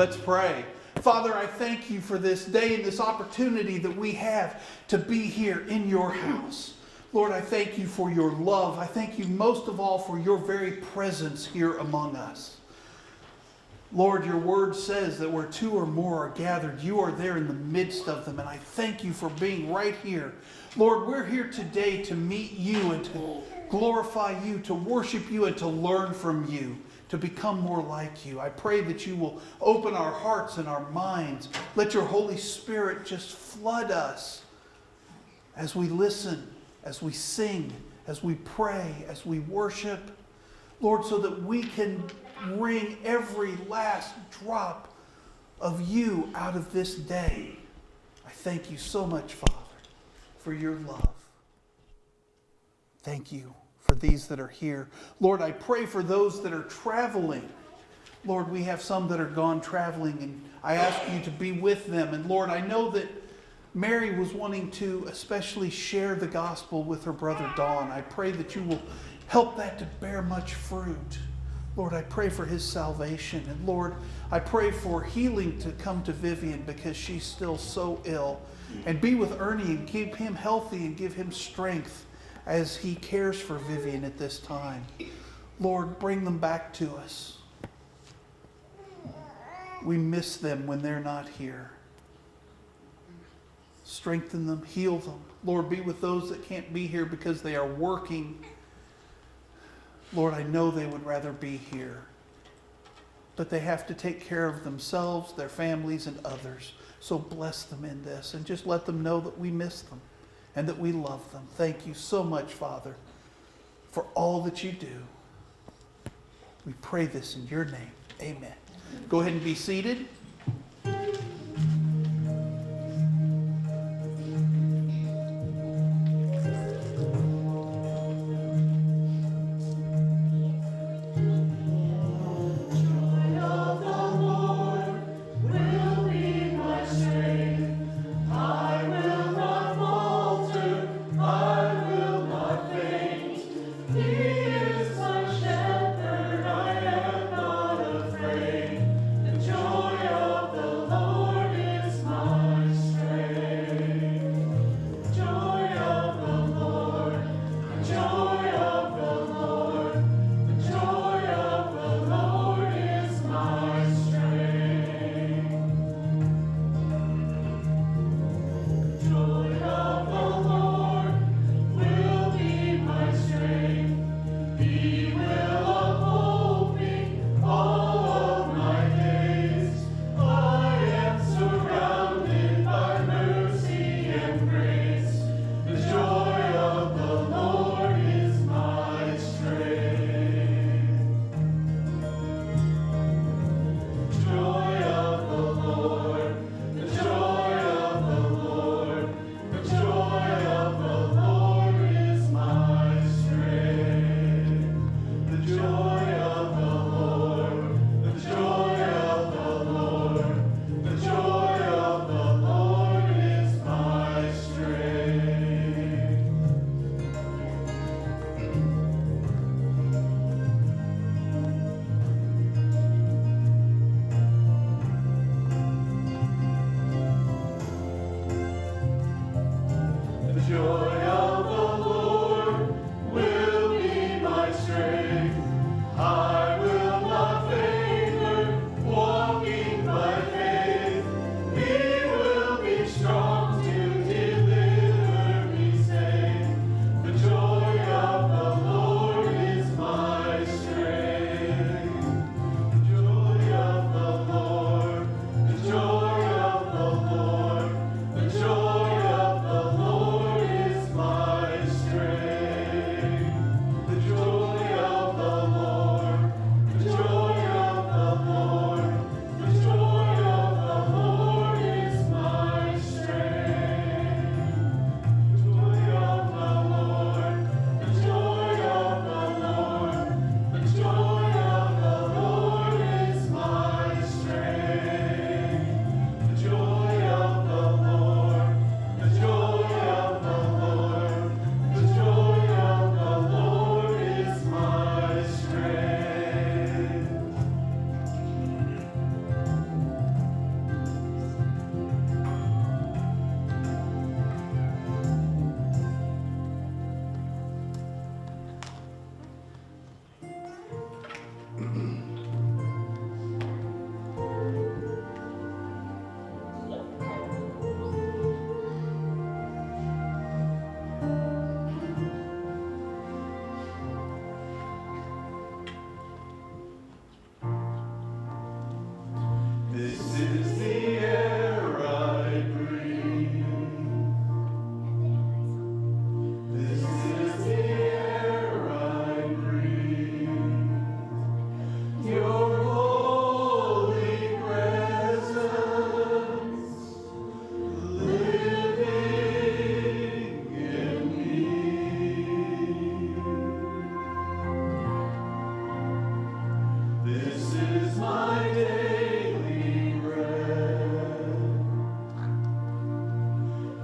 Let's pray. Father, I thank you for this day and this opportunity that we have to be here in your house. Lord, I thank you for your love. I thank you most of all for your very presence here among us. Lord, your word says that where two or more are gathered, you are there in the midst of them. And I thank you for being right here. Lord, we're here today to meet you and to glorify you, to worship you and to learn from you, to become more like you. I pray that you will open our hearts and our minds. Let your Holy Spirit just flood us as we listen, as we sing, as we pray, as we worship. Lord, so that we can wring every last drop of you out of this day. I thank you so much, Father, for your love. Thank you for these that are here. Lord, I pray for those that are traveling. Lord, we have some that are gone traveling, and I ask you to be with them. And Lord, I know that Mary was wanting to especially share the gospel with her brother Don. I pray that you will help that to bear much fruit. Lord, I pray for his salvation. And Lord, I pray for healing to come to Vivian because she's still so ill. And be with Ernie and keep him healthy and give him strength as he cares for Vivian at this time. Lord, bring them back to us. We miss them when they're not here. Strengthen them, heal them. Lord, be with those that can't be here because they are working. Lord, I know they would rather be here, but they have to take care of themselves, their families, and others. So bless them in this and just let them know that we miss them and that we love them. Thank you so much, Father, for all that you do. We pray this in your name. Amen. Go ahead and be seated.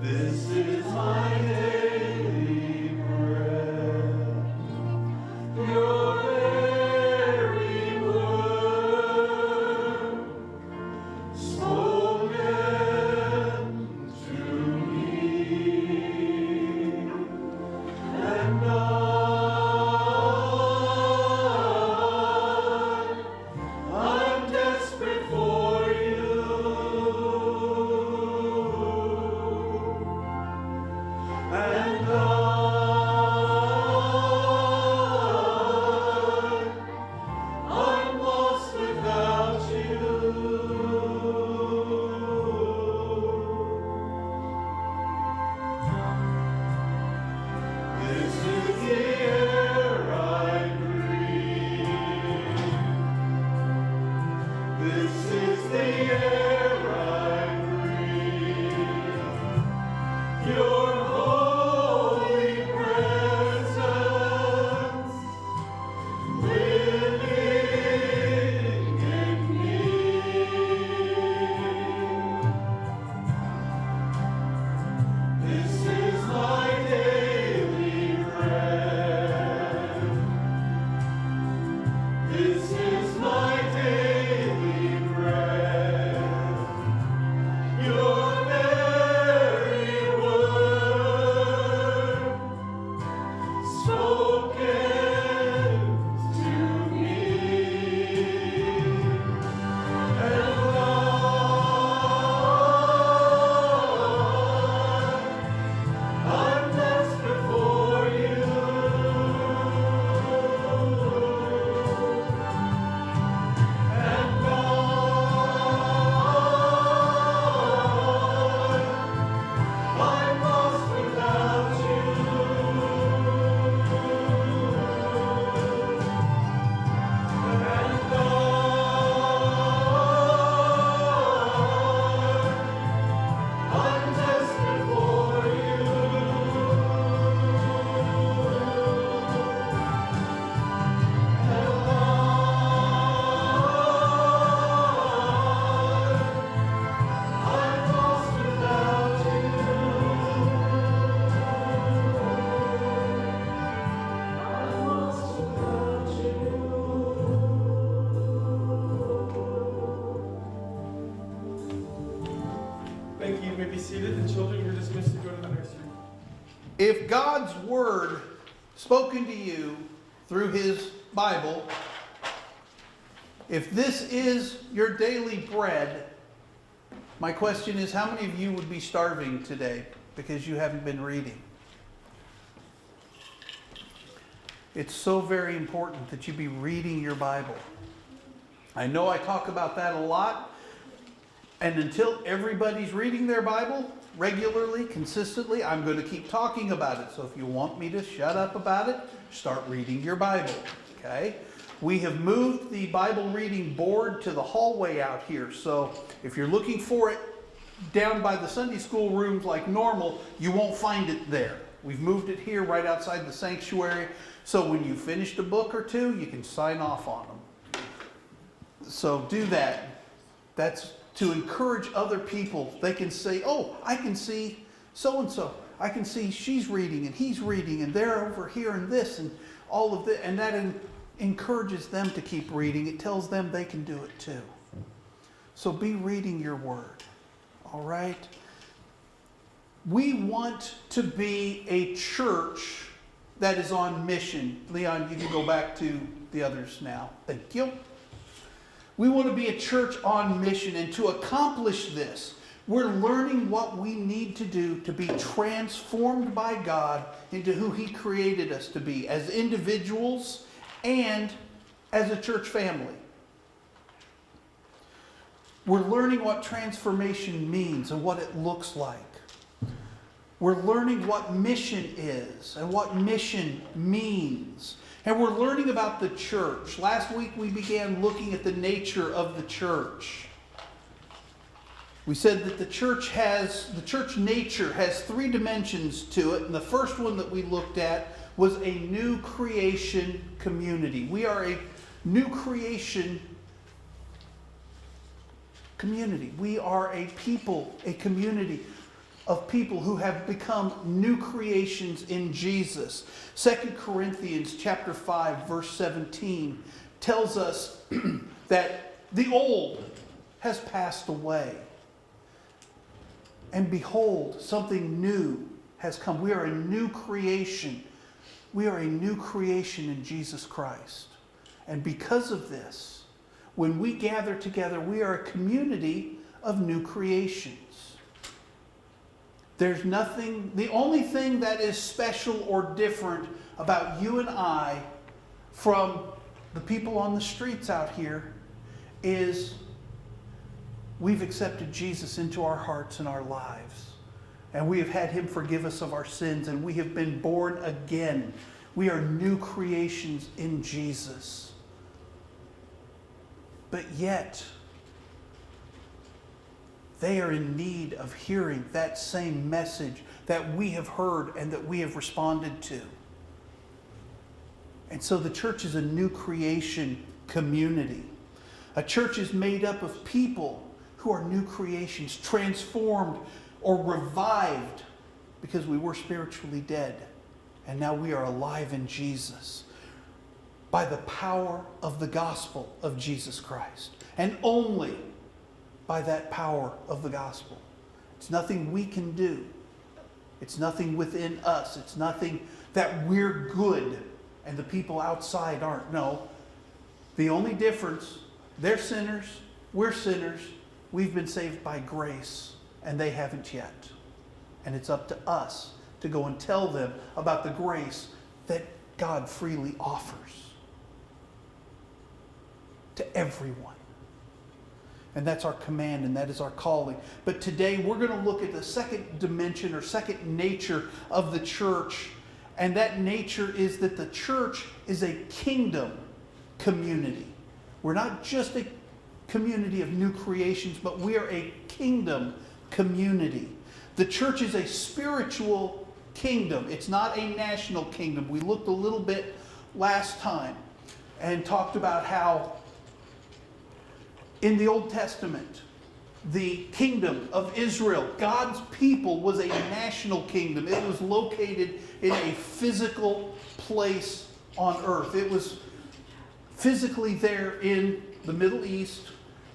This is my daily bread. Your very word spoken to me, and I'm desperate for you, and I'm lost without you. This is the air I breathe. This is the air I breathe. Your holy presence living in me. This is my daily bread. This is my daily bread. Your very word spoken to me, and I'm desperate for you, and I'm lost without you, and I'm desperate for you, and I'm lost without you. I'm lost without you. Thank you. You may be seated. The children, you're dismissed to go to the nursery. If God's word spoken to you through his Bible, if this is your daily bread, my question is, how many of you would be starving today because you haven't been reading? It's so very important that you be reading your Bible. I know I talk about that a lot, and until everybody's reading their Bible regularly, consistently, I'm going to keep talking about it. So if you want me to shut up about it, start reading your Bible, okay? We have moved the Bible reading board to the hallway out here. So if you're looking for it down by the Sunday school rooms like normal, you won't find it there. We've moved it here right outside the sanctuary. So when you finished a book or two, you can sign off on them. So do that. That's to encourage other people. They can say, oh, I can see so-and-so. I can see she's reading and he's reading and they're over here and this and all of this. And that encourages them to keep reading. It tells them they can do it too. So be reading your word. All right? We want to be a church that is on mission. Leon, you can go back to the others now. Thank you. We want to be a church on mission, and to accomplish this, we're learning what we need to do to be transformed by God into who He created us to be as individuals and as a church family. We're learning what transformation means and what it looks like. We're learning what mission is and what mission means. And we're learning about the church. Last week we began looking at the nature of the church. We said that the church nature has three dimensions to it. And the first one that we looked at was a new creation community. We are a new creation community. We are a people, a community of people who have become new creations in Jesus. 2 Corinthians chapter 5, verse 17 tells us that the old has passed away. And behold, something new has come. We are a new creation. We are a new creation in Jesus Christ. And because of this, when we gather together, we are a community of new creations. There's nothing, the only thing that is special or different about you and I from the people on the streets out here is we've accepted Jesus into our hearts and our lives. And we have had him forgive us of our sins, and we have been born again. We are new creations in Jesus. But yet, they are in need of hearing that same message that we have heard and that we have responded to. And so the church is a new creation community. A church is made up of people who are new creations, transformed or revived because we were spiritually dead. And now we are alive in Jesus by the power of the gospel of Jesus Christ. And only by that power of the gospel. It's nothing we can do. It's nothing within us. It's nothing that we're good and the people outside aren't. No. The only difference, they're sinners, we're sinners, we've been saved by grace, and they haven't yet. And it's up to us to go and tell them about the grace that God freely offers to everyone. And that's our command, and that is our calling. But today we're going to look at the second dimension or second nature of the church. And that nature is that the church is a kingdom community. We're not just a community of new creations, but we are a kingdom community. The church is a spiritual kingdom. It's not a national kingdom. We looked a little bit last time and talked about how in the Old Testament, the kingdom of Israel, God's people, was a national kingdom. It was located in a physical place on earth. It was physically there in the Middle East,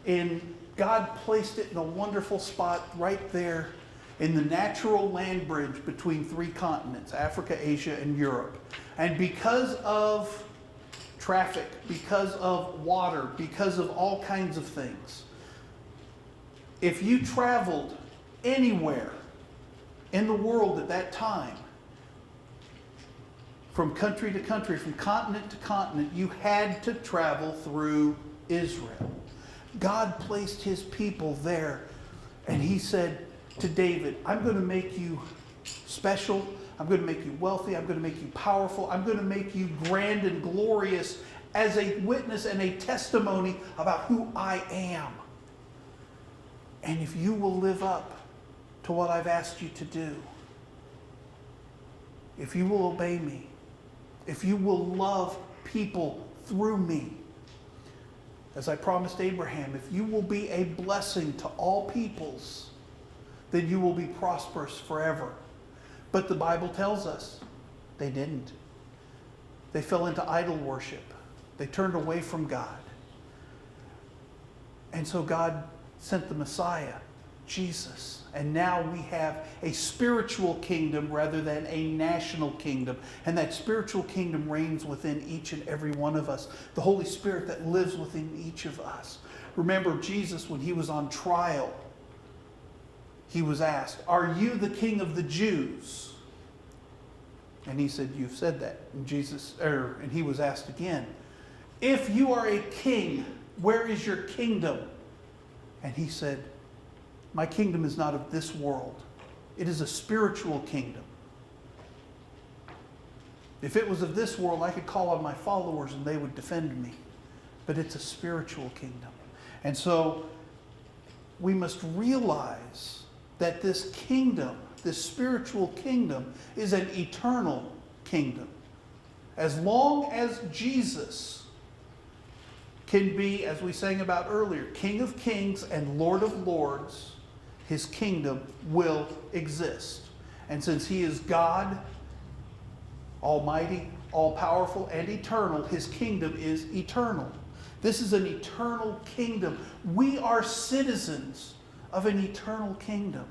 and God placed it in a wonderful spot right there in the natural land bridge between three continents, Africa, Asia, and Europe. And because of traffic, because of water, because of all kinds of things, if you traveled anywhere in the world at that time, from country to country, from continent to continent, you had to travel through Israel. God placed his people there, and he said to David, I'm going to make you special. I'm going to make you wealthy. I'm going to make you powerful. I'm going to make you grand and glorious as a witness and a testimony about who I am. And if you will live up to what I've asked you to do, if you will obey me, if you will love people through me, as I promised Abraham, if you will be a blessing to all peoples, then you will be prosperous forever. But the Bible tells us they didn't. They fell into idol worship. They turned away from God. And so God sent the Messiah, Jesus. And now we have a spiritual kingdom rather than a national kingdom. And that spiritual kingdom reigns within each and every one of us. The Holy Spirit that lives within each of us. Remember Jesus, when he was on trial, he was asked, "Are you the King of the Jews?" And he said, "You've said that." And he was asked again, "If you are a king, where is your kingdom?" And he said, "My kingdom is not of this world. It is a spiritual kingdom. If it was of this world, I could call on my followers and they would defend me. But it's a spiritual kingdom." And so we must realize that this kingdom, this spiritual kingdom, is an eternal kingdom. As long as Jesus can be, as we sang about earlier, King of Kings and Lord of Lords, His kingdom will exist. And since He is God, Almighty, all-powerful, and eternal, His kingdom is eternal. This is an eternal kingdom. We are citizens of an eternal kingdom.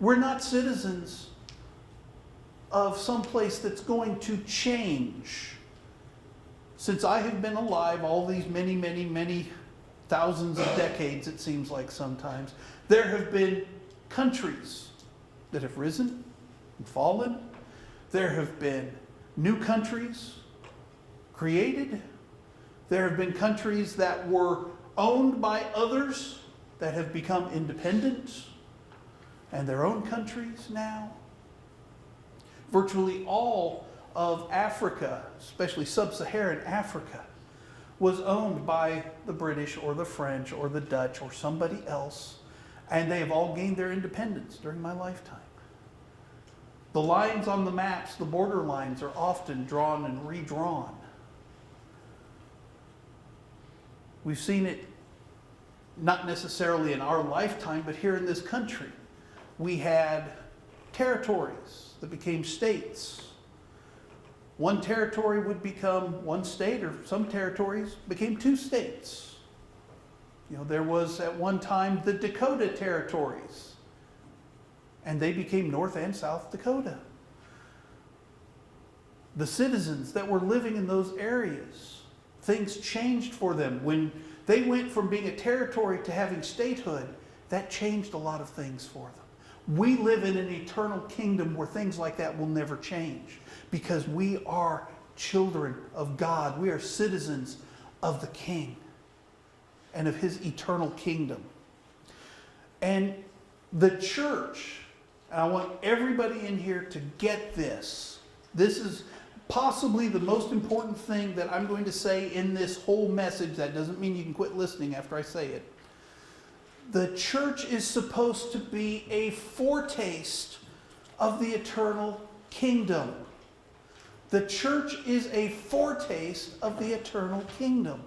We're not citizens of some place that's going to change. Since I have been alive all these many, many, many thousands of decades, it seems like sometimes, there have been countries that have risen and fallen. There have been new countries created. There have been countries that were owned by others that have become independent and their own countries now. Virtually all of Africa, especially sub-Saharan Africa, was owned by the British or the French or the Dutch or somebody else, and they have all gained their independence during my lifetime. The lines on the maps, the border lines, are often drawn and redrawn. We've seen it not necessarily in our lifetime, but here in this country. We had territories that became states. One territory would become one state, or some territories became two states. You know, there was at one time the Dakota territories, and they became North and South Dakota. The citizens that were living in those areas, things changed for them. When they went from being a territory to having statehood, that changed a lot of things for them. We live in an eternal kingdom where things like that will never change, because we are children of God. We are citizens of the King and of His eternal kingdom. And the church, and I want everybody in here to get this. This is possibly the most important thing that I'm going to say in this whole message. That doesn't mean you can quit listening after I say it. The church is supposed to be a foretaste of the eternal kingdom. The church is a foretaste of the eternal kingdom.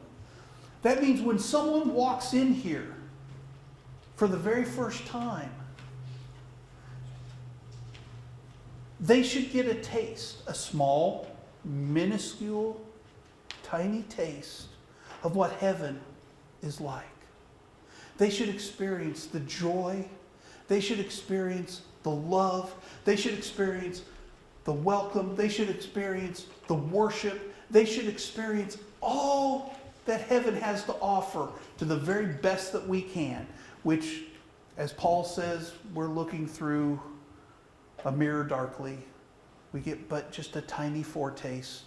That means when someone walks in here for the very first time, they should get a taste, a small, minuscule, tiny taste of what heaven is like. They should experience the joy. They should experience the love. They should experience the welcome. They should experience the worship. They should experience all that heaven has to offer to the very best that we can, which, as Paul says, we're looking through a mirror darkly. We get but just a tiny foretaste.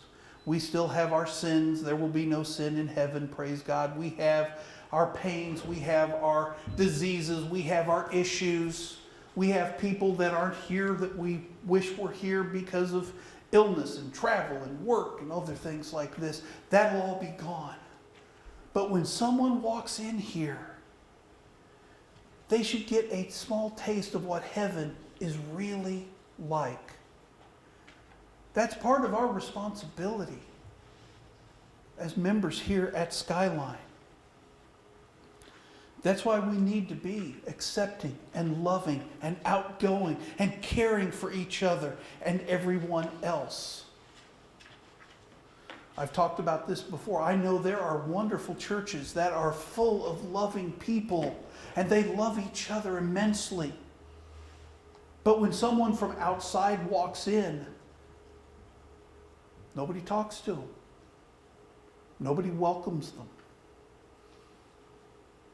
We still have our sins. There will be no sin in heaven, praise God. We have our pains, we have our diseases, we have our issues. We have people that aren't here that we wish were here because of illness and travel and work and other things like this. That'll all be gone. But when someone walks in here, they should get a small taste of what heaven is really like. That's part of our responsibility as members here at Skyline. That's why we need to be accepting and loving and outgoing and caring for each other and everyone else. I've talked about this before. I know there are wonderful churches that are full of loving people and they love each other immensely. But when someone from outside walks in, nobody talks to them. Nobody welcomes them.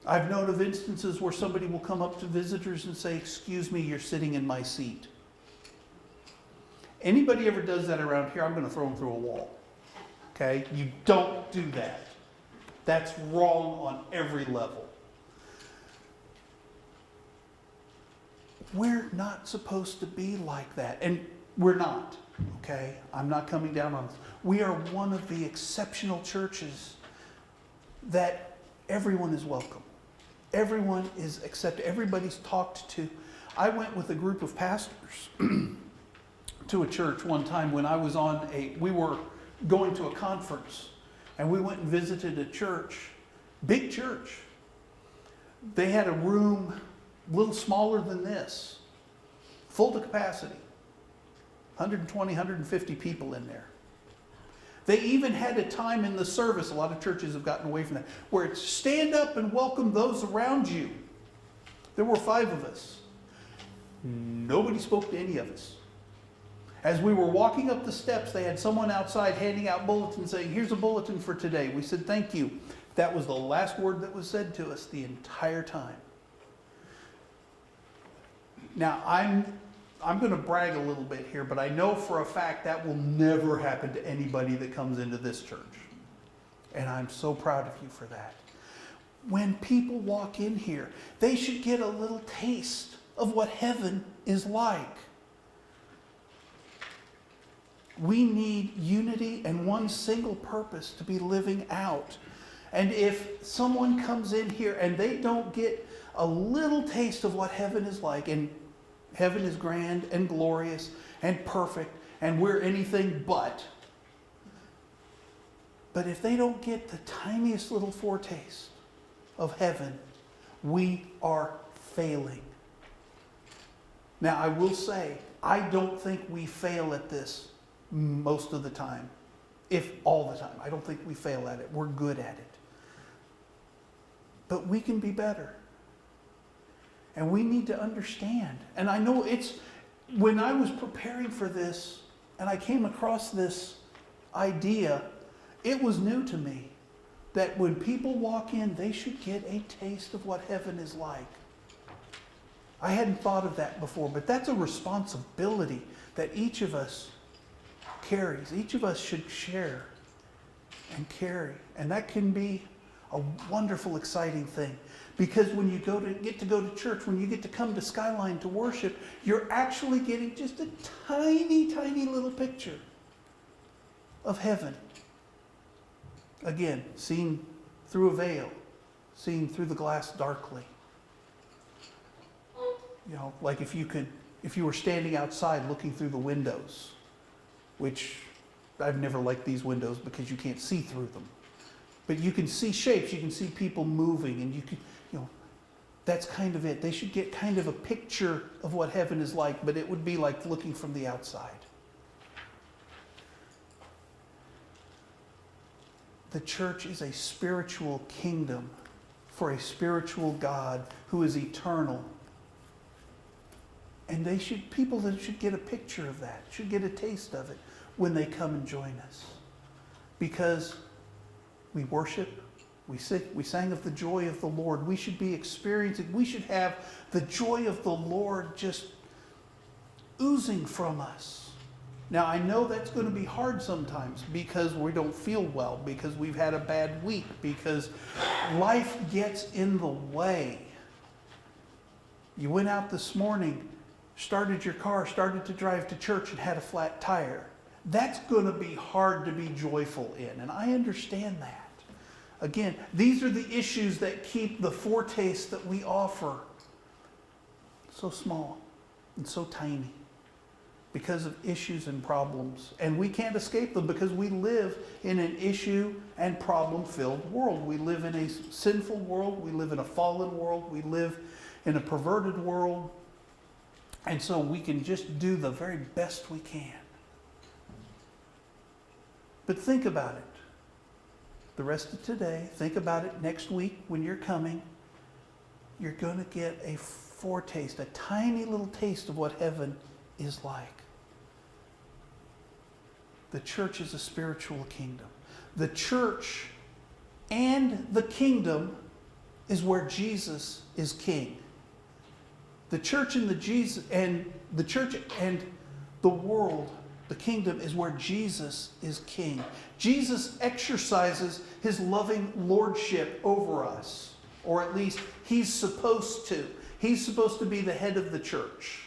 I've known of instances where somebody will come up to visitors and say, "Excuse me, you're sitting in my seat." Anybody ever does that around here, I'm going to throw them through a wall. Okay? You don't do that. That's wrong on every level. We're not supposed to be like that. And we're not. Okay? I'm not coming down on this. We are one of the exceptional churches that everyone is welcome. Everyone is accepted. Everybody's talked to. I went with a group of pastors to a church one time when I was we were going to a conference, and we went and visited a church, big church. They had a room a little smaller than this, full to capacity. 120, 150 people in there. They even had a time in the service, a lot of churches have gotten away from that, where it's stand up and welcome those around you. There were 5 of us. Nobody spoke to any of us. As we were walking up the steps, they had someone outside handing out bulletins saying, here's a bulletin for today. We said, thank you. That was the last word that was said to us the entire time. Now, I'm going to brag a little bit here, but I know for a fact that will never happen to anybody that comes into this church. And I'm so proud of you for that. When people walk in here, they should get a little taste of what heaven is like. We need unity and one single purpose to be living out. And if someone comes in here and they don't get a little taste of what heaven is like, and heaven is grand and glorious and perfect, and we're anything but if they don't get the tiniest little foretaste of heaven, we are failing. Now, I will say, I don't think we fail at this most of the time, if all the time. I don't think we fail at it. We're good at it. But we can be better. And we need to understand. And I know when I was preparing for this and I came across this idea, it was new to me that when people walk in, they should get a taste of what heaven is like. I hadn't thought of that before, but that's a responsibility that each of us carries. Each of us should share and carry. And that can be a wonderful, exciting thing. Because when you get to go to church, when you get to come to Skyline to worship, you're actually getting just a tiny, tiny little picture of heaven. Again, seen through a veil, seen through the glass darkly. You know, like if you were standing outside looking through the windows, which I've never liked these windows because you can't see through them. But you can see shapes, you can see people moving, and that's kind of it. They should get kind of a picture of what heaven is like, but it would be like looking from the outside. The church is a spiritual kingdom for a spiritual God who is eternal. And people that should get a picture of that, should get a taste of it when they come and join us. Because we worship, we sang of the joy of the Lord. We should be experiencing, we should have the joy of the Lord just oozing from us. Now, I know that's going to be hard sometimes because we don't feel well, because we've had a bad week, because life gets in the way. You went out this morning, started your car, started to drive to church and had a flat tire. That's going to be hard to be joyful in, and I understand that. Again, these are the issues that keep the foretaste that we offer so small and so tiny because of issues and problems. And we can't escape them because we live in an issue and problem-filled world. We live in a sinful world. We live in a fallen world. We live in a perverted world. And so we can just do the very best we can. But think about it. The rest of today, think about it next week when you're coming. You're going to get a foretaste, a tiny little taste of what heaven is like. The church is a spiritual kingdom. The church and the kingdom is where Jesus is king. The church and the church and the world, the kingdom, is where Jesus is king. Jesus exercises his loving lordship over us, or at least he's supposed to. He's supposed to be the head of the church.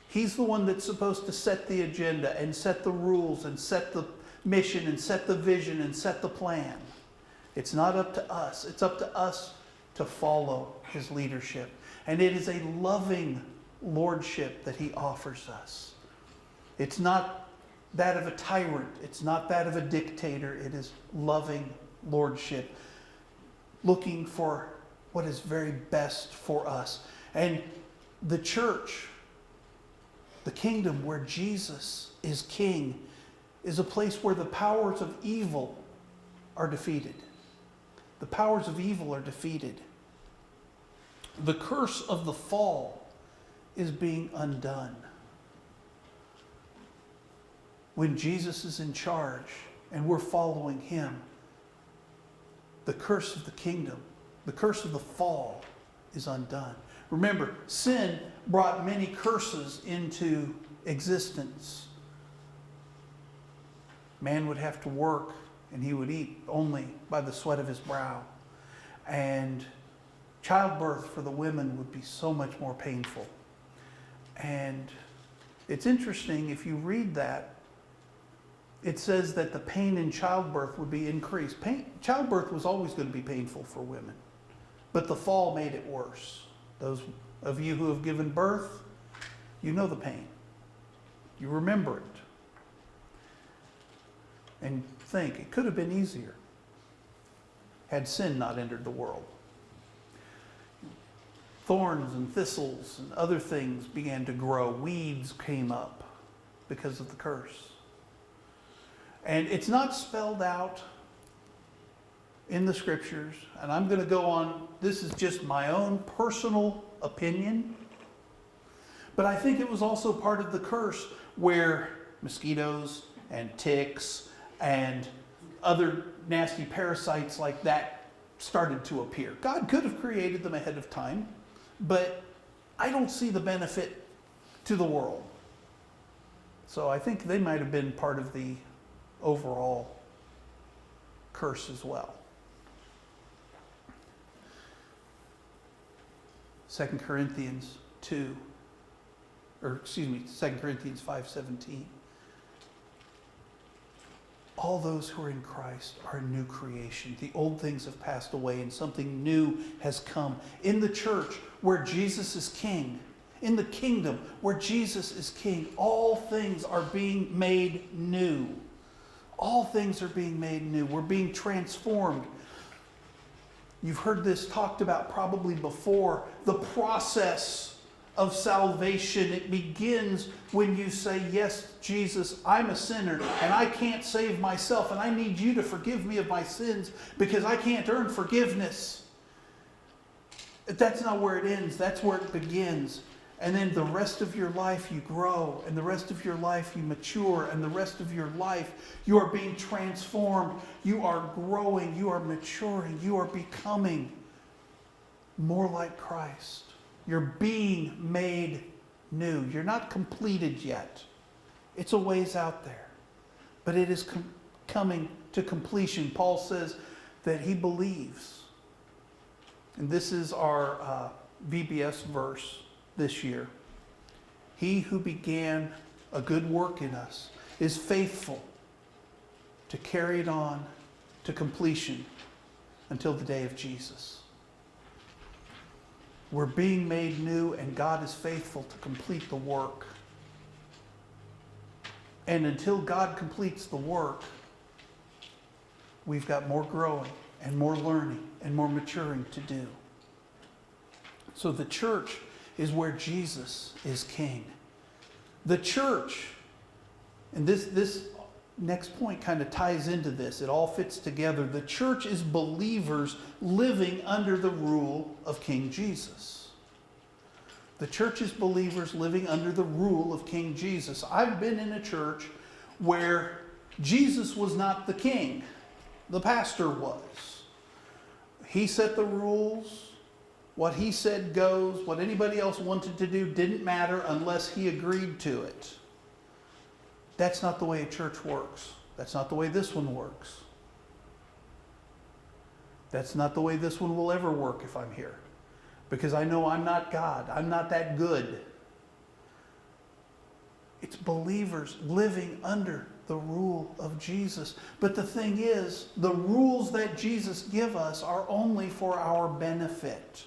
He's the one that's supposed to set the agenda and set the rules and set the mission and set the vision and set the plan. It's not up to us. It's up to us to follow his leadership. And it is a loving lordship that he offers us. It's not that of a tyrant. It's not that of a dictator. It is loving lordship, looking for what is very best for us. And the church, the kingdom where Jesus is king, is a place where the powers of evil are defeated. The powers of evil are defeated. The curse of the fall is being undone. When Jesus is in charge and we're following him, the curse of the kingdom, the curse of the fall is undone. Remember, sin brought many curses into existence. Man would have to work and he would eat only by the sweat of his brow. And childbirth for the women would be so much more painful. And it's interesting, if you read that, it says that the pain in childbirth would be increased. Childbirth was always going to be painful for women, but the fall made it worse. Those of you who have given birth, you know the pain. You remember it. And think, it could have been easier had sin not entered the world. Thorns and thistles and other things began to grow. Weeds came up because of the curse. And it's not spelled out in the scriptures. And I'm going to go on, this is just my own personal opinion. But I think it was also part of the curse where mosquitoes and ticks and other nasty parasites like that started to appear. God could have created them ahead of time, but I don't see the benefit to the world. So I think they might have been part of the overall curse as well. 2 Corinthians 2 Corinthians 5:17. All those who are in Christ are a new creation. The old things have passed away and something new has come. In the church where Jesus is king, in the kingdom where Jesus is king, all things are being made new. All things are being made new. We're being transformed. You've heard this talked about probably before. The process of salvation, it begins when you say, yes, Jesus, I'm a sinner and I can't save myself and I need you to forgive me of my sins because I can't earn forgiveness. That's not where it ends. That's where it begins. And then the rest of your life you grow, and the rest of your life you mature, and the rest of your life you are being transformed. You are growing, you are maturing, you are becoming more like Christ. You're being made new. You're not completed yet. It's a ways out there. But it is coming to completion. Paul says that he believes. And this is our VBS verse this year. He who began a good work in us is faithful to carry it on to completion until the day of Jesus. We're being made new and God is faithful to complete the work. And until God completes the work, we've got more growing and more learning and more maturing to do. So the church is where Jesus is king. The church, and this next point kind of ties into this. It all fits together. The church is believers living under the rule of King Jesus. The church is believers living under the rule of King Jesus. I've been in a church where Jesus was not the king. The pastor was. He set the rules. What he said goes. What anybody else wanted to do didn't matter unless he agreed to it. That's not the way a church works. That's not the way this one works. That's not the way this one will ever work if I'm here. Because I know I'm not God. I'm not that good. It's believers living under the rule of Jesus. But the thing is, the rules that Jesus gives us are only for our benefit.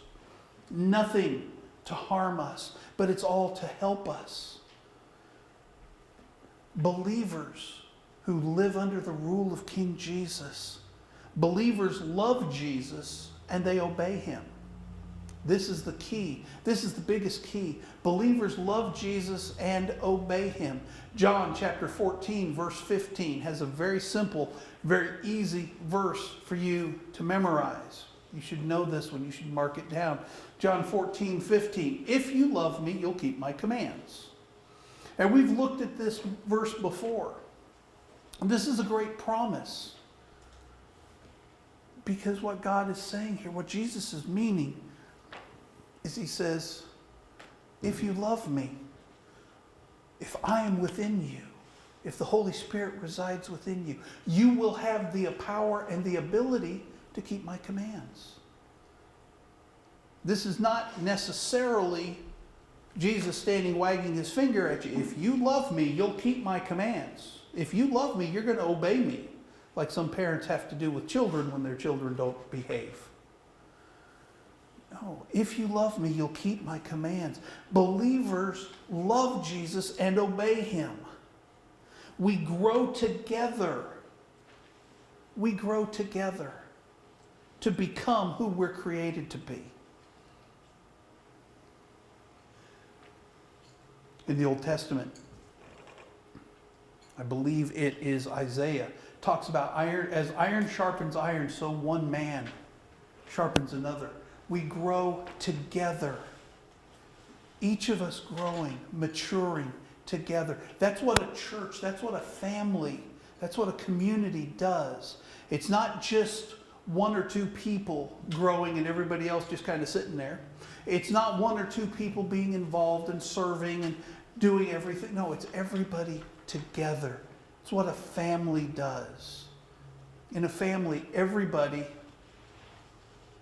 Nothing to harm us, but it's all to help us. Believers who live under the rule of King Jesus. Believers love Jesus and they obey him. This is the key. This is the biggest key. Believers love Jesus and obey him. John chapter 14, verse 15 has a very simple, very easy verse for you to memorize. You should know this one. You should mark it down. John 14, 15. If you love me, you'll keep my commands. And we've looked at this verse before. This is a great promise. Because what God is saying here, what Jesus is meaning, is he says, if you love me, if I am within you, if the Holy Spirit resides within you, you will have the power and the ability to keep my commands. This is not necessarily Jesus standing wagging his finger at you. If you love me, you'll keep my commands. If you love me, you're going to obey me, like some parents have to do with children when their children don't behave. No, if you love me, you'll keep my commands. Believers love Jesus and obey him. We grow together. We grow together to become who we're created to be. In the Old Testament, I believe it is Isaiah, talks about iron, as iron sharpens iron, so one man sharpens another. We grow together. Each of us growing, maturing together. That's what a church, that's what a family, that's what a community does. It's not just one or two people growing and everybody else just kind of sitting there. It's not one or two people being involved and serving and doing everything. No, it's everybody together. It's what a family does. In a family, everybody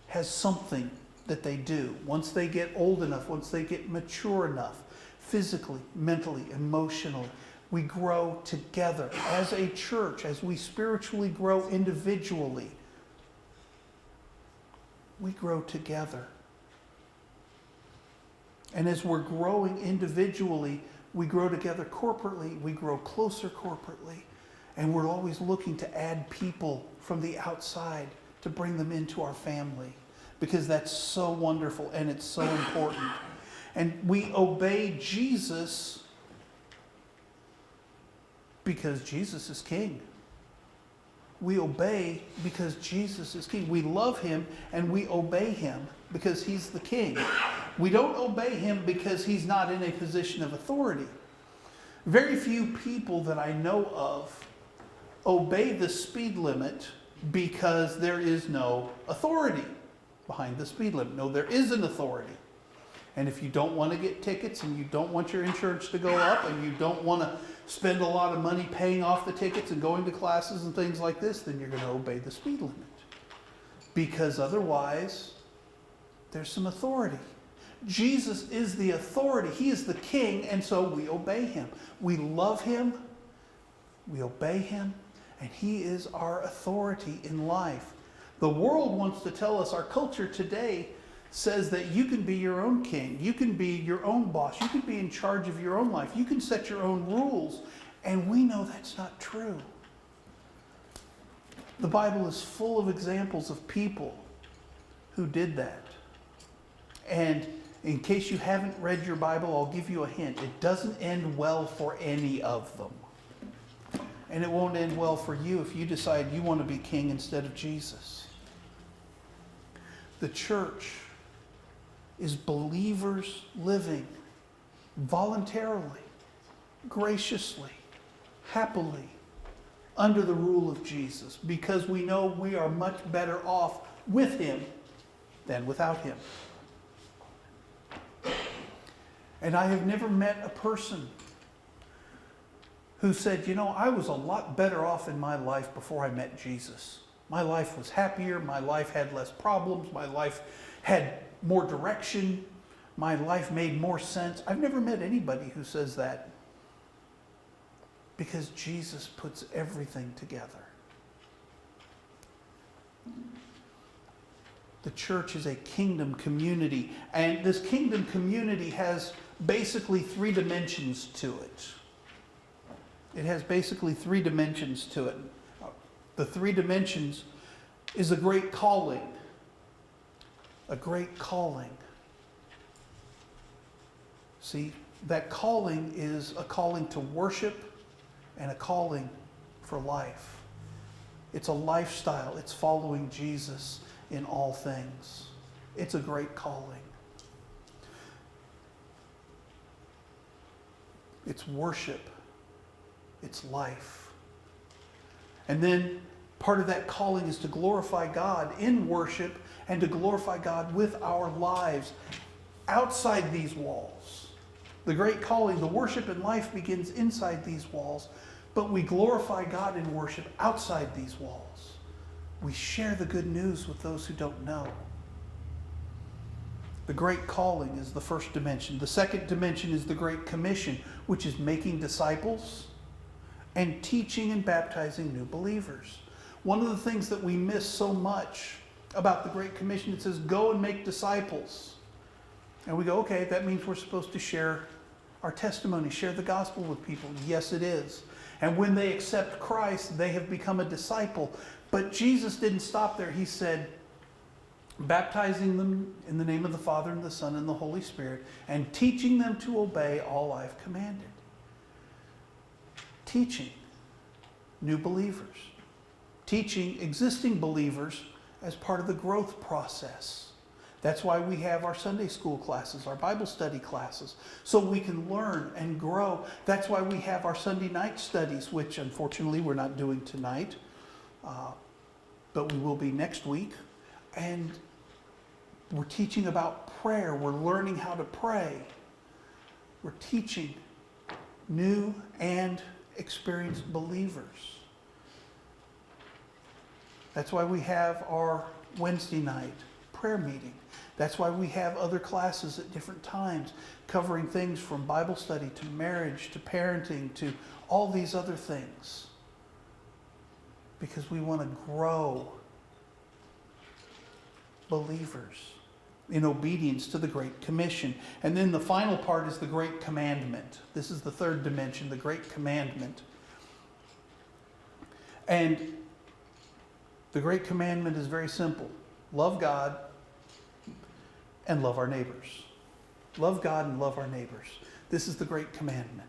has something that they do. Once they get old enough, once they get mature enough, physically, mentally, emotionally, we grow together as a church, as we spiritually grow individually. We grow together. And as we're growing individually, we grow together corporately, we grow closer corporately, and we're always looking to add people from the outside to bring them into our family, because that's so wonderful and it's so important. And we obey Jesus because Jesus is King. We obey because Jesus is King. We love him and we obey him because he's the King. We don't obey him because he's not in a position of authority. Very few people that I know of obey the speed limit because there is no authority behind the speed limit. No, there is an authority. And if you don't want to get tickets and you don't want your insurance to go up and you don't want to spend a lot of money paying off the tickets and going to classes and things like this, then you're going to obey the speed limit. Because otherwise, there's some authority. Jesus is the authority. He is the King, and so we obey him. We love him, we obey him, and he is our authority in life. The world wants to tell us, our culture today says that you can be your own king, you can be your own boss, you can be in charge of your own life, you can set your own rules, and we know that's not true. The Bible is full of examples of people who did that. And in case you haven't read your Bible, I'll give you a hint. It doesn't end well for any of them. And it won't end well for you if you decide you want to be king instead of Jesus. The church is believers living voluntarily, graciously, happily, under the rule of Jesus, because we know we are much better off with him than without him. And I have never met a person who said, you know, I was a lot better off in my life before I met Jesus. My life was happier, my life had less problems, my life had more direction, my life made more sense. I've never met anybody who says that, because Jesus puts everything together. The church is a kingdom community, and this kingdom community has basically three dimensions to it. It has basically three dimensions to it. The three dimensions is a great calling. A great calling. See, that calling is a calling to worship and a calling for life. It's a lifestyle. It's following Jesus in all things. It's a great calling. It's worship. It's life. And then part of that calling is to glorify God in worship and to glorify God with our lives outside these walls. The great calling, the worship and life begins inside these walls, but we glorify God in worship outside these walls. We share the good news with those who don't know. The great calling is the first dimension. The second dimension is the Great Commission, which is making disciples and teaching and baptizing new believers. One of the things that we miss so much about the Great Commission, it says, go and make disciples. And we go, okay, that means we're supposed to share our testimony, share the gospel with people. Yes, it is. And when they accept Christ, they have become a disciple. But Jesus didn't stop there. He said, baptizing them in the name of the Father and the Son and the Holy Spirit, and teaching them to obey all I've commanded. Teaching new believers. Teaching existing believers as part of the growth process. That's why we have our Sunday school classes, our Bible study classes, so we can learn and grow. That's why we have our Sunday night studies, which unfortunately we're not doing tonight, but we will be next week. And we're teaching about prayer. We're learning how to pray. We're teaching new and experienced believers. That's why we have our Wednesday night prayer meeting. That's why we have other classes at different times covering things from Bible study to marriage to parenting to all these other things. Because we want to grow believers in obedience to the Great Commission. And then the final part is the Great Commandment. This is the third dimension, the Great Commandment. And the Great Commandment is very simple. Love God and love our neighbors. Love God and love our neighbors. This is the Great Commandment.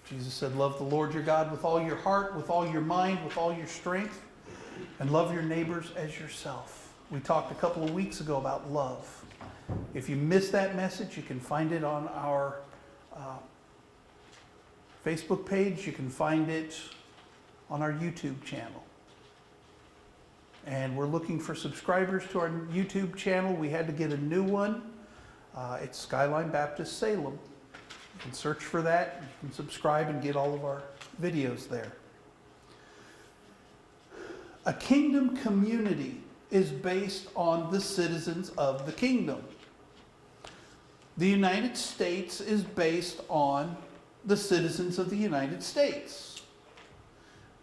Jesus said, love the Lord your God with all your heart, with all your mind, with all your strength, and love your neighbors as yourself. We talked a couple of weeks ago about love. If you missed that message, you can find it on our Facebook page. You can find it on our YouTube channel. And we're looking for subscribers to our YouTube channel. We had to get a new one. It's Skyline Baptist Salem. You can search for that. You can subscribe and get all of our videos there. A kingdom community is based on the citizens of the kingdom. The United States is based on the citizens of the United States.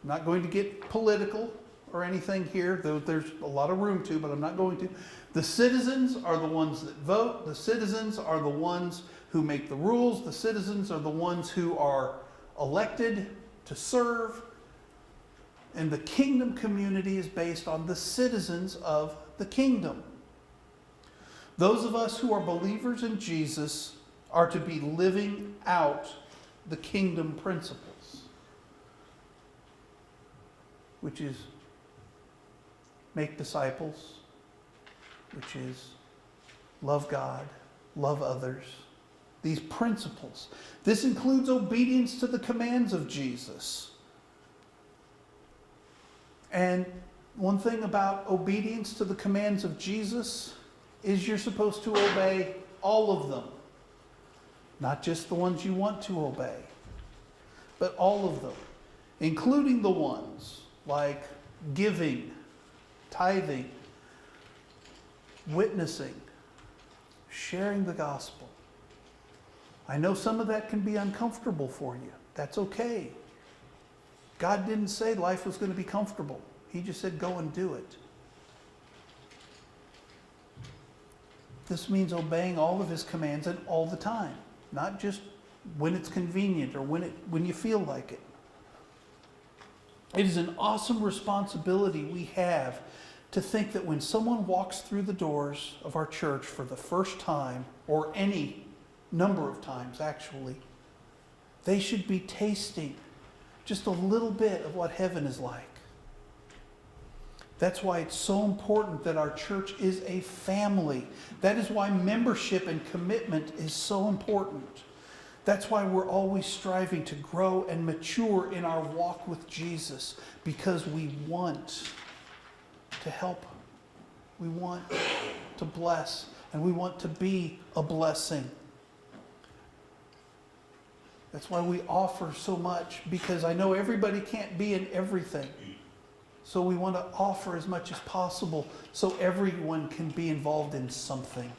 I'm not going to get political or anything here, though there's a lot of room to, but I'm not going to. The citizens are the ones that vote. The citizens are the ones who make the rules. The citizens are the ones who are elected to serve. And the kingdom community is based on the citizens of the kingdom. Those of us who are believers in Jesus are to be living out the kingdom principles, which is make disciples, which is love God, love others. These principles. This includes obedience to the commands of Jesus. And one thing about obedience to the commands of Jesus is you're supposed to obey all of them. Not just the ones you want to obey, but all of them, including the ones like giving, tithing, witnessing, sharing the gospel. I know some of that can be uncomfortable for you. That's okay. God didn't say life was going to be comfortable. He just said go and do it. This means obeying all of his commands and all the time, not just when it's convenient or when you feel like it. It is an awesome responsibility we have to think that when someone walks through the doors of our church for the first time, or any number of times actually, they should be tasting just a little bit of what heaven is like. That's why it's so important that our church is a family. That is why membership and commitment is so important. That's why we're always striving to grow and mature in our walk with Jesus, because we want to help. We want to bless, and we want to be a blessing. That's why we offer so much, because I know everybody can't be in everything. So we want to offer as much as possible so everyone can be involved in something.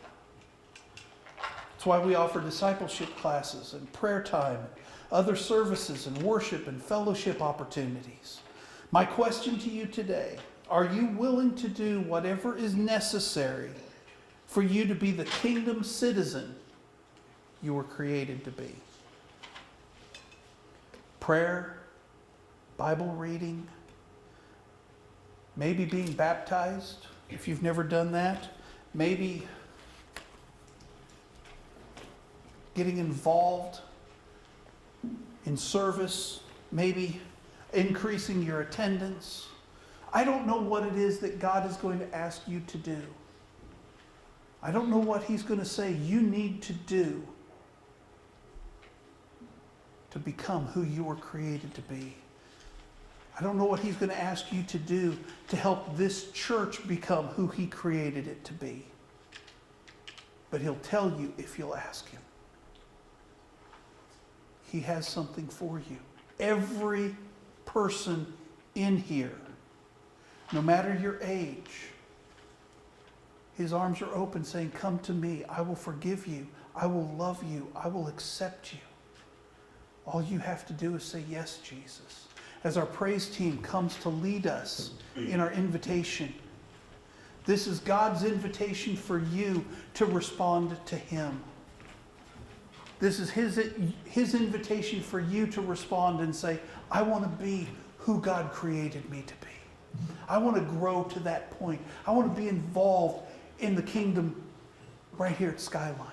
That's why we offer discipleship classes and prayer time, other services and worship and fellowship opportunities. My question to you today, are you willing to do whatever is necessary for you to be the kingdom citizen you were created to be? Prayer, Bible reading, maybe being baptized, if you've never done that. Maybe getting involved in service. Maybe increasing your attendance. I don't know what it is that God is going to ask you to do. I don't know what He's going to say you need to do to become who you were created to be. I don't know what He's going to ask you to do to help this church become who He created it to be. But He'll tell you if you'll ask Him. He has something for you. Every person in here, no matter your age, His arms are open saying, come to me. I will forgive you. I will love you. I will accept you. All you have to do is say, yes, Jesus. As our praise team comes to lead us in our invitation, this is God's invitation for you to respond to Him. This is His invitation for you to respond and say, I want to be who God created me to be. I want to grow to that point. I want to be involved in the kingdom right here at Skyline.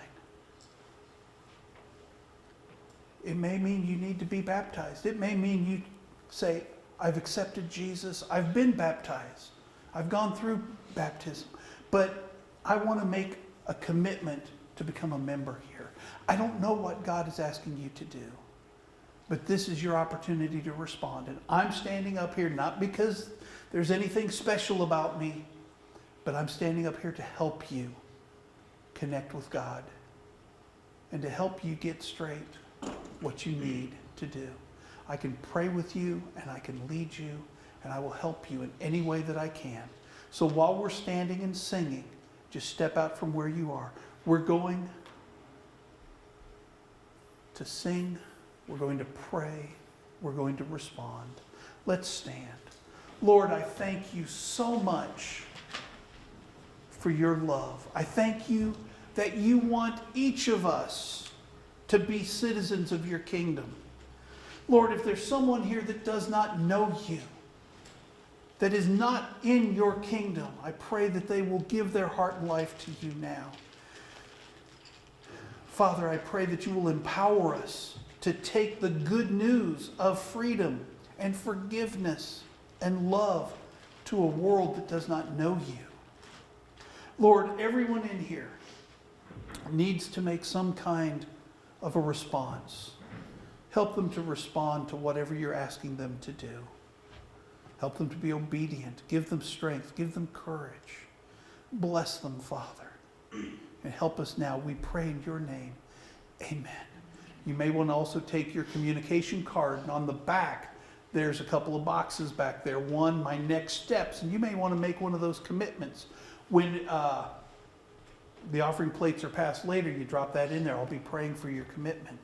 It may mean you need to be baptized. It may mean you say, I've accepted Jesus. I've been baptized. I've gone through baptism. But I want to make a commitment to become a member here. I don't know what God is asking you to do. But this is your opportunity to respond. And I'm standing up here not because there's anything special about me, but I'm standing up here to help you connect with God and to help you get straight what you need to do. I can pray with you and I can lead you and I will help you in any way that I can. So while we're standing and singing, just step out from where you are. We're going to sing. We're going to pray. We're going to respond. Let's stand. Lord, I thank you so much for your love. I thank you that you want each of us to be citizens of your kingdom. Lord, if there's someone here that does not know you, that is not in your kingdom, I pray that they will give their heart and life to you now. Father, I pray that you will empower us to take the good news of freedom and forgiveness and love to a world that does not know you. Lord, everyone in here needs to make some kind of a response. Help them to respond to whatever you're asking them to do. Help them to be obedient. Give them strength. Give them courage. Bless them, Father. And help us now, we pray in your name. Amen. You may want to also take your communication card, and on the back, there's a couple of boxes back there. One, my next steps, and you may want to make one of those commitments. When the offering plates are passed later, you drop that in there. I'll be praying for your commitment.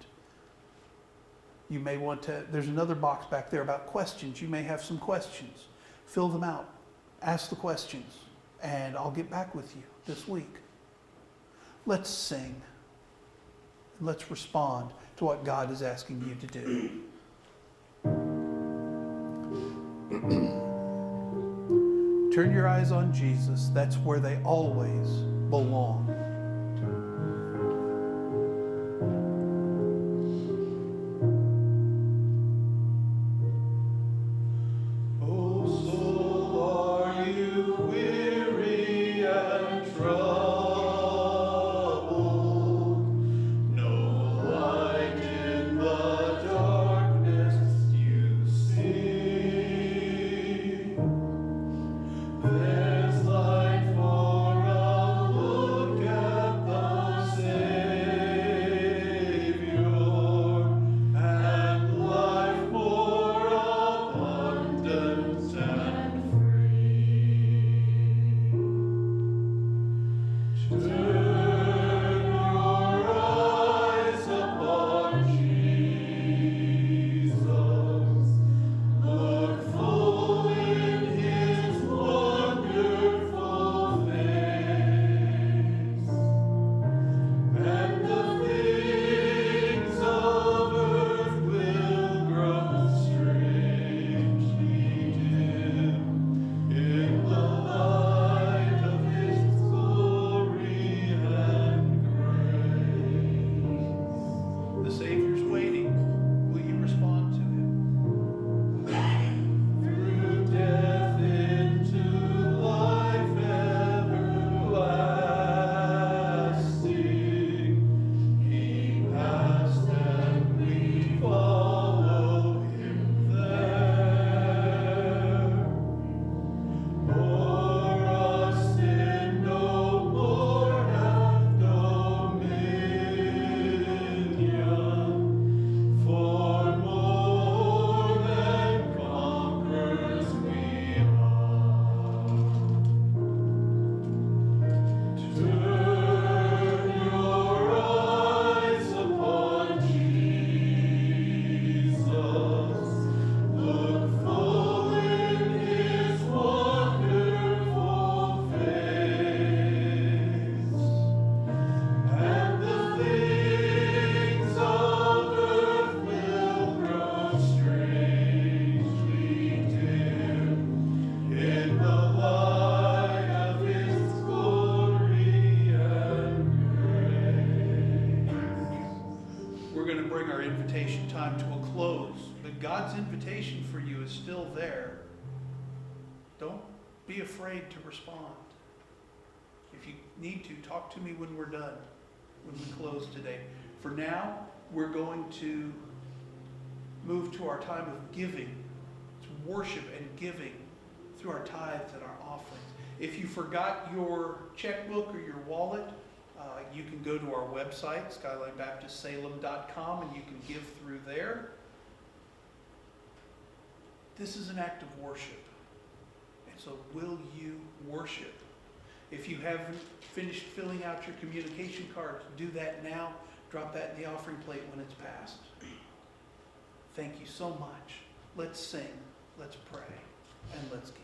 You may want to, there's another box back there about questions. You may have some questions. Fill them out. Ask the questions, and I'll get back with you this week. Let's sing. Let's respond to what God is asking you to do. Turn your eyes on Jesus. That's where they always belong. Invitation for you is still there. Don't be afraid to respond. If you need to, talk to me when we're done, when we close today. For now, we're going to move to our time of giving, to worship and giving through our tithes and our offerings. If you forgot your checkbook or your wallet, you can go to our website, skylinebaptistsalem.com, and you can give through there. This is an act of worship. And so will you worship? If you haven't finished filling out your communication cards, do that now. Drop that in the offering plate when it's passed. Thank you so much. Let's sing, let's pray, and let's give.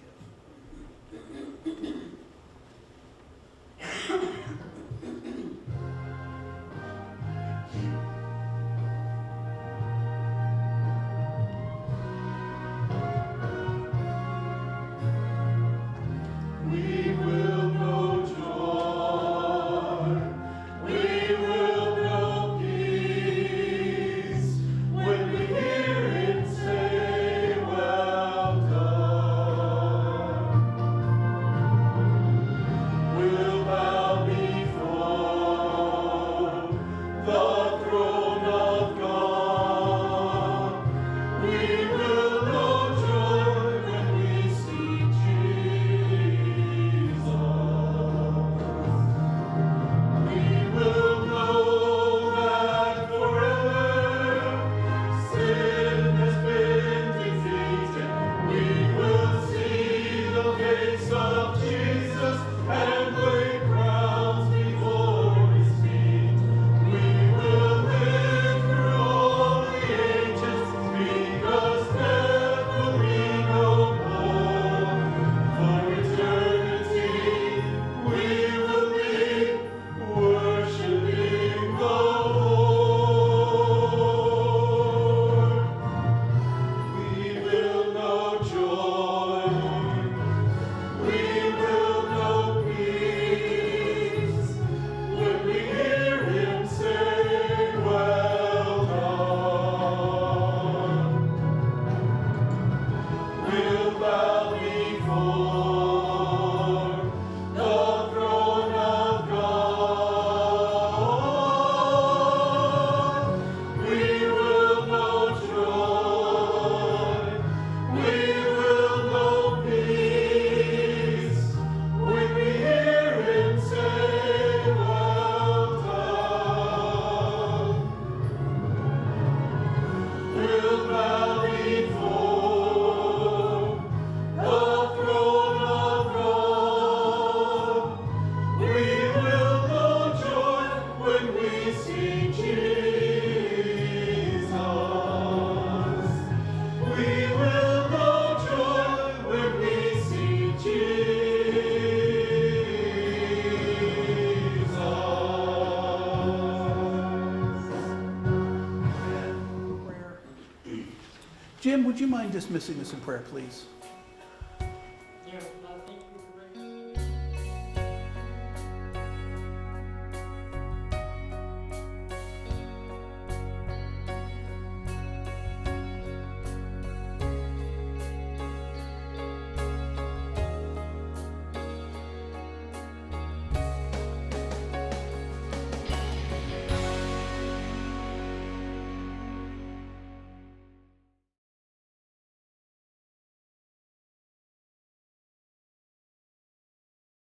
Well done. will bow before the throne of God. We will know joy when we see Jesus. We will know joy when we see Jesus. Prayer. Jim, would you mind dismissing us in prayer, please?